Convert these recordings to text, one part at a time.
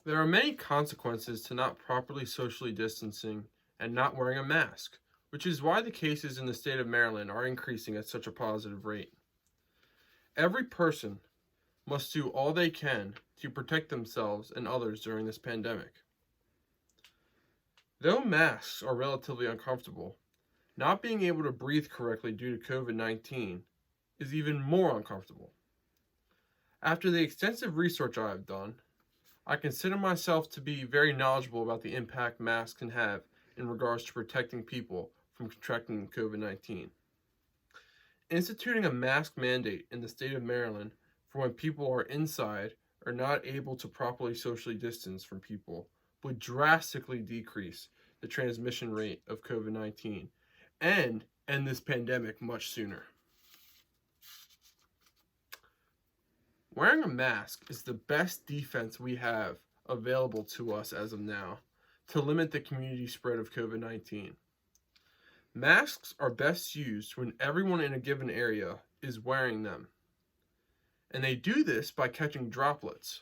There are many consequences to not properly socially distancing and not wearing a mask, which is why the cases in the state of Maryland are increasing at such a positive rate. Every person must do all they can to protect themselves and others during this pandemic. Though masks are relatively uncomfortable, not being able to breathe correctly due to COVID-19 is even more uncomfortable. After the extensive research I have done, I consider myself to be very knowledgeable about the impact masks can have in regards to protecting people from contracting COVID-19. Instituting a mask mandate in the state of Maryland for when people are inside or not able to properly socially distance from people would drastically decrease the transmission rate of COVID-19 and end this pandemic much sooner. Wearing a mask is the best defense we have available to us as of now to limit the community spread of COVID-19. Masks are best used when everyone in a given area is wearing them, and they do this by catching droplets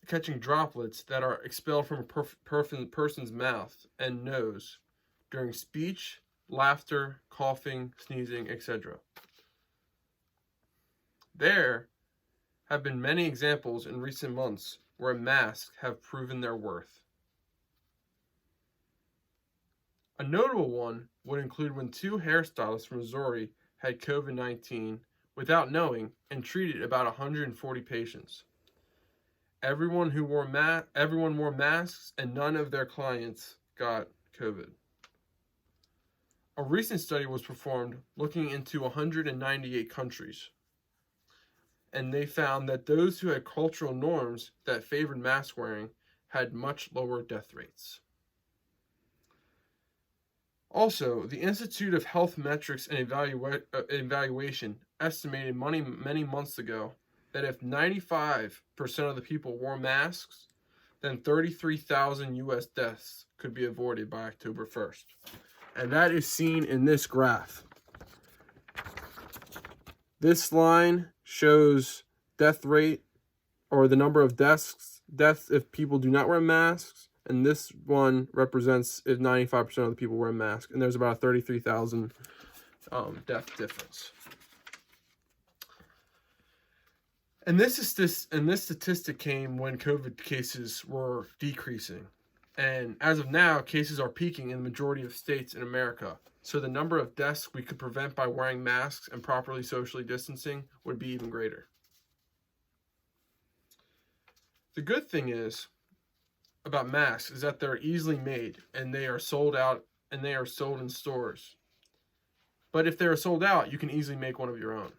that are expelled from a person's mouth and nose during speech, laughter, coughing, sneezing, etc. There have been many examples in recent months where masks have proven their worth. A notable one would include when two hairstylists from Missouri had COVID-19 without knowing and treated about 140 patients. Everyone wore masks and none of their clients got COVID. A recent study was performed looking into 198 countries, and they found that those who had cultural norms that favored mask wearing had much lower death rates. Also, the Institute of Health Metrics and Evaluation estimated many months ago that if 95% of the people wore masks, then 33,000 U.S. deaths could be avoided by October 1st. And that is seen in this graph. This line shows death rate, or the number of deaths if people do not wear masks, and this one represents if 95% of the people wear masks, and there's about a 33,000 death difference. And this statistic came when COVID cases were decreasing, and as of now, cases are peaking in the majority of states in America. So the number of deaths we could prevent by wearing masks and properly socially distancing would be even greater. The good thing is about masks is that they're easily made and they are sold out and they are sold in stores. But if they're sold out, you can easily make one of your own.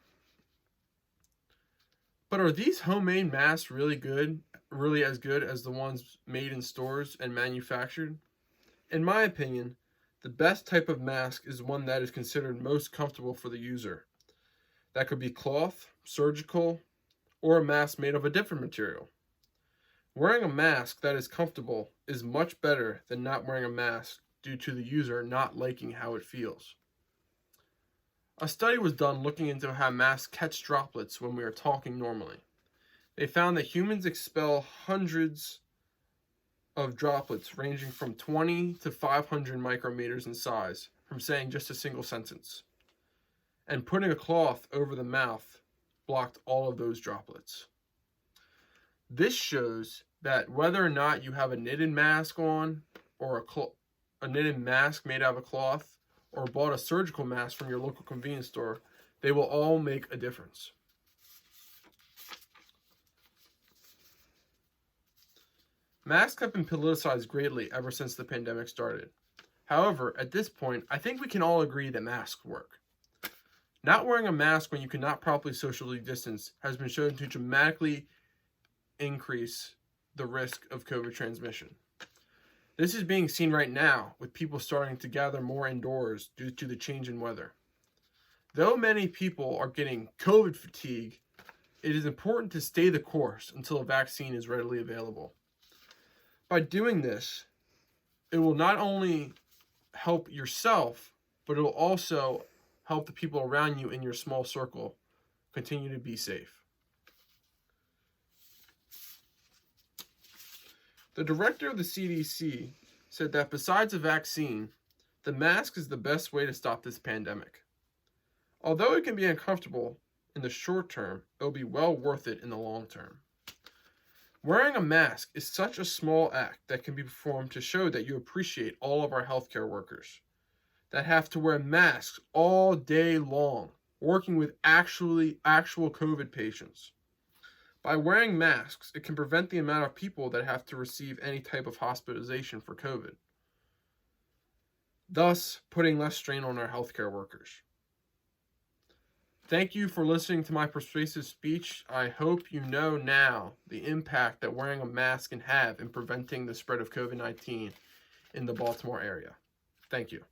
But are these homemade masks really as good as the ones made in stores and manufactured? In my opinion, the best type of mask is one that is considered most comfortable for the user. That could be cloth, surgical, or a mask made of a different material. Wearing a mask that is comfortable is much better than not wearing a mask due to the user not liking how it feels. A study was done looking into how masks catch droplets when we are talking normally. They found that humans expel hundreds of droplets ranging from 20 to 500 micrometers in size from saying just a single sentence. And putting a cloth over the mouth blocked all of those droplets. This shows that whether or not you have a knitted mask on, or a knitted mask made out of a cloth, or bought a surgical mask from your local convenience store, they will all make a difference. Masks have been politicized greatly ever since the pandemic started. However, at this point, I think we can all agree that masks work. Not wearing a mask when you cannot properly socially distance has been shown to dramatically increase the risk of COVID transmission. This is being seen right now with people starting to gather more indoors due to the change in weather. Though many people are getting COVID fatigue, it is important to stay the course until a vaccine is readily available. By doing this, it will not only help yourself, but it will also help the people around you in your small circle continue to be safe. The director of the CDC said that besides a vaccine, the mask is the best way to stop this pandemic. Although it can be uncomfortable in the short term, it will be well worth it in the long term. Wearing a mask is such a small act that can be performed to show that you appreciate all of our healthcare workers that have to wear masks all day long, working with actual COVID patients. By wearing masks, it can prevent the amount of people that have to receive any type of hospitalization for COVID, thus putting less strain on our healthcare workers. Thank you for listening to my persuasive speech. I hope you know now the impact that wearing a mask can have in preventing the spread of COVID-19 in the Baltimore area. Thank you.